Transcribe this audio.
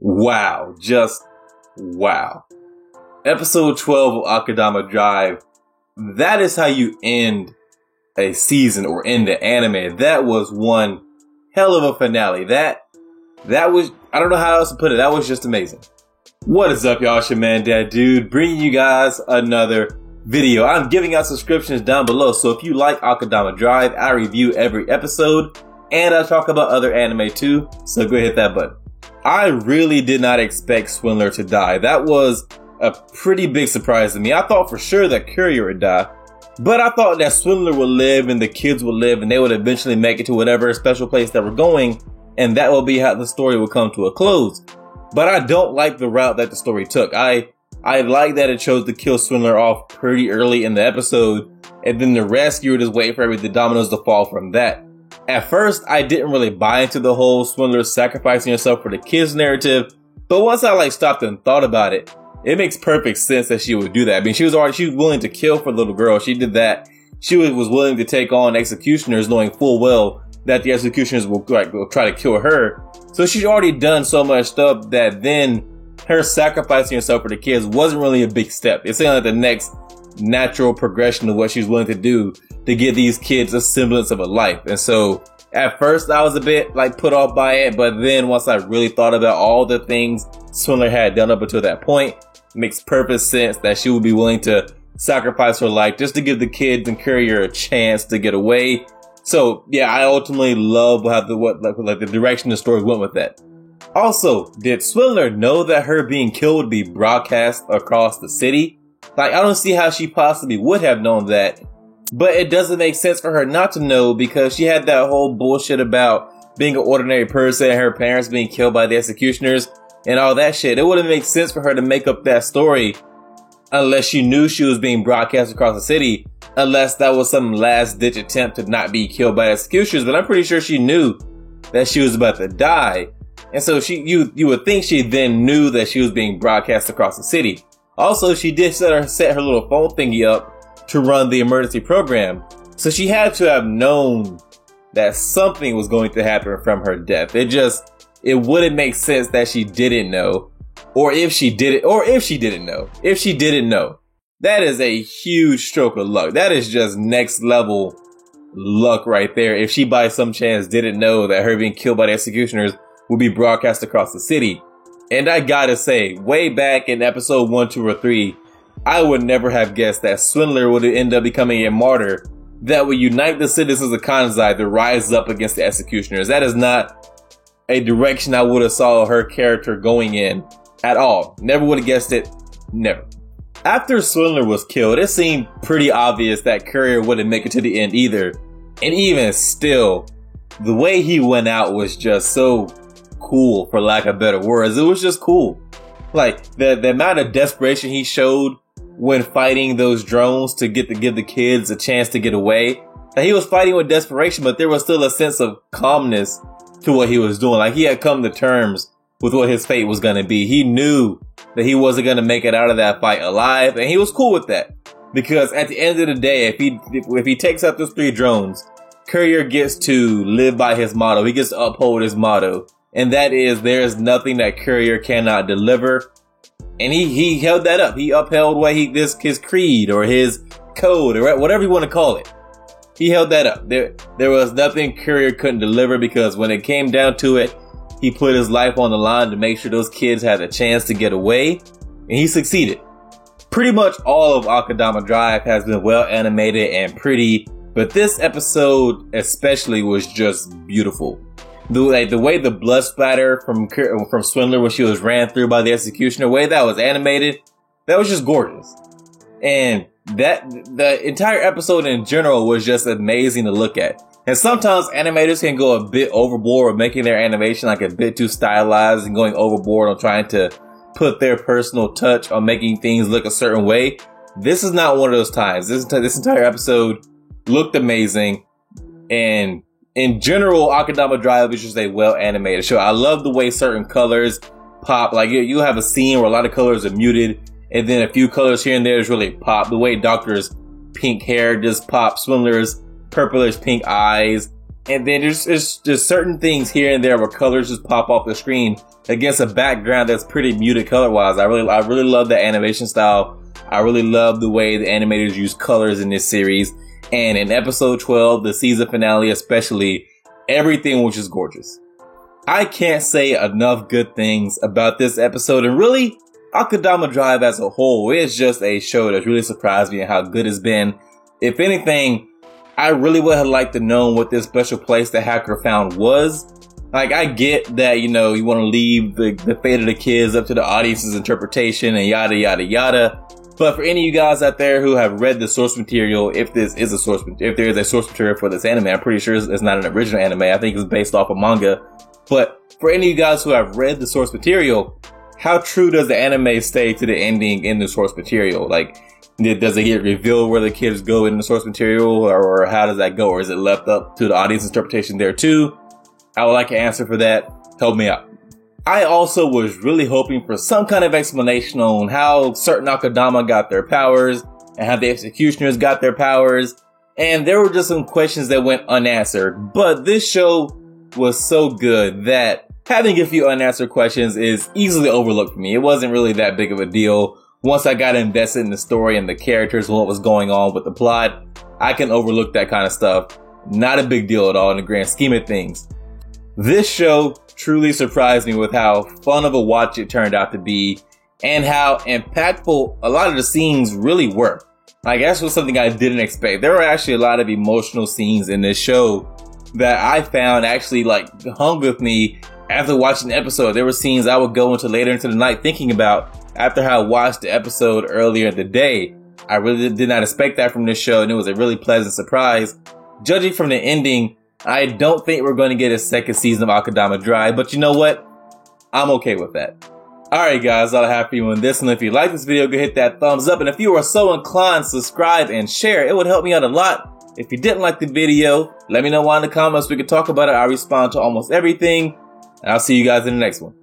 Wow, just wow. Episode 12 of Akudama Drive. That is how you end a season or end an anime. That was one hell of a finale. That was, I don't know how else to put it. That was just amazing. What is up, y'all? It's your man, Dad Dude, bringing you guys another video. I'm giving out subscriptions down below. So if you like Akudama Drive, I review every episode and I talk about other anime too. So go hit that button. I really did not expect Swindler to die. That was a pretty big surprise to me. I thought for sure that Courier would die, but I thought that Swindler would live and the kids would live and they would eventually make it to whatever special place that we're going, and that will be how the story would come to a close. But I don't like the route that the story took. I like that it chose to kill Swindler off pretty early in the episode, and then the rescuer just wait for the dominoes to fall from that. At first, I didn't really buy into the whole Swindler sacrificing herself for the kids narrative, but once I stopped and thought about it, it makes perfect sense that she would do that. I mean, she was willing to kill for the little girl. She did that. She was willing to take on executioners, knowing full well that the executioners will try to kill her. So she's already done so much stuff that then her sacrificing herself for the kids wasn't really a big step. It's like the next natural progression of what she's willing to do to give these kids a semblance of a life. And so at first I was a bit put off by it, but then once I really thought about all the things Swindler had done up until that point, it makes perfect sense that she would be willing to sacrifice her life just to give the kids and Courier a chance to get away. So yeah, I ultimately love how the direction the story went with that. Also, did Swindler know that her being killed would be broadcast across the city? I don't see how she possibly would have known that, but it doesn't make sense for her not to know because she had that whole bullshit about being an ordinary person and her parents being killed by the executioners and all that shit. It wouldn't make sense for her to make up that story unless she knew she was being broadcast across the city, unless that was some last ditch attempt to not be killed by executioners. But I'm pretty sure she knew that she was about to die. And so you would think she then knew that she was being broadcast across the city. Also, she did set her little phone thingy up to run the emergency program. So she had to have known that something was going to happen from her death. It wouldn't make sense that she didn't know. Or if she didn't know. If she didn't know. That is a huge stroke of luck. That is just next level luck right there. If she by some chance didn't know that her being killed by the executioners would be broadcast across the city. And I gotta say, way back in episode 1, 2, or 3, I would never have guessed that Swindler would end up becoming a martyr that would unite the citizens of Kansai to rise up against the executioners. That is not a direction I would have saw her character going in at all. Never would have guessed it. Never. After Swindler was killed, it seemed pretty obvious that Courier wouldn't make it to the end either. And even still, the way he went out was just so cool, for lack of better words. It was just cool. The amount of desperation he showed when fighting those drones to give the kids a chance to get away. He was fighting with desperation, but there was still a sense of calmness to what he was doing. He had come to terms with what his fate was going to be. He knew that he wasn't going to make it out of that fight alive, and he was cool with that. Because at the end of the day, if he takes out those 3 drones, Courier gets to live by his motto. He gets to uphold his motto. And that is, there is nothing that Courier cannot deliver. And he held that up. He upheld his creed or his code or whatever you want to call it. He held that up. There was nothing Courier couldn't deliver, because when it came down to it, he put his life on the line to make sure those kids had a chance to get away. And he succeeded. Pretty much all of Akudama Drive has been well animated and pretty, but this episode especially was just beautiful. The way the blood splatter from Swindler when she was ran through by the executioner, the way that was animated, that was just gorgeous. And the entire episode in general was just amazing to look at. And sometimes animators can go a bit overboard with making their animation a bit too stylized and going overboard on trying to put their personal touch on making things look a certain way. This is not one of those times. This entire episode looked amazing, and in general, Akudama Drive is just a well-animated show. I love the way certain colors pop. You have a scene where a lot of colors are muted, and then a few colors here and there is really pop. The way Doctor's pink hair just pops, Swindler's purplish pink eyes, and then there's certain things here and there where colors just pop off the screen against a background that's pretty muted color-wise. I really love the animation style. I really love the way the animators use colors in this series. And in episode 12, the season finale especially, everything was just gorgeous. I can't say enough good things about this episode, and really, Akudama Drive as a whole is just a show that's really surprised me and how good it's been. If anything, I really would have liked to know what this special place that Hacker found was. Like, I get that, you know, you want to leave the fate of the kids up to the audience's interpretation and yada, yada, yada. But for any of you guys out there who have read the source material, if there is a source material for this anime, I'm pretty sure it's not an original anime. I think it's based off a manga. But for any of you guys who have read the source material, how true does the anime stay to the ending in the source material? Like, does it get revealed where the kids go in the source material, or how does that go? Or is it left up to the audience interpretation there too? I would like an answer for that. Help me out. I also was really hoping for some kind of explanation on how certain Akudama got their powers and how the executioners got their powers. And there were just some questions that went unanswered. But this show was so good that having a few unanswered questions is easily overlooked for me. It wasn't really that big of a deal. Once I got invested in the story and the characters and what was going on with the plot, I can overlook that kind of stuff. Not a big deal at all in the grand scheme of things. This show truly surprised me with how fun of a watch it turned out to be and how impactful a lot of the scenes really were. Like, that was something I didn't expect. There were actually a lot of emotional scenes in this show that I found actually like hung with me after watching the episode. There were scenes I would go into later into the night thinking about after I watched the episode earlier in the day. I really did not expect that from this show, and it was a really pleasant surprise. Judging from the ending, I don't think we're going to get a second season of Akudama Drive, but you know what? I'm okay with that. Alright guys, all I have for you on this, and if you like this video, go hit that thumbs up, and if you are so inclined, subscribe and share. It would help me out a lot. If you didn't like the video, let me know why in the comments. We can talk about it. I respond to almost everything, and I'll see you guys in the next one.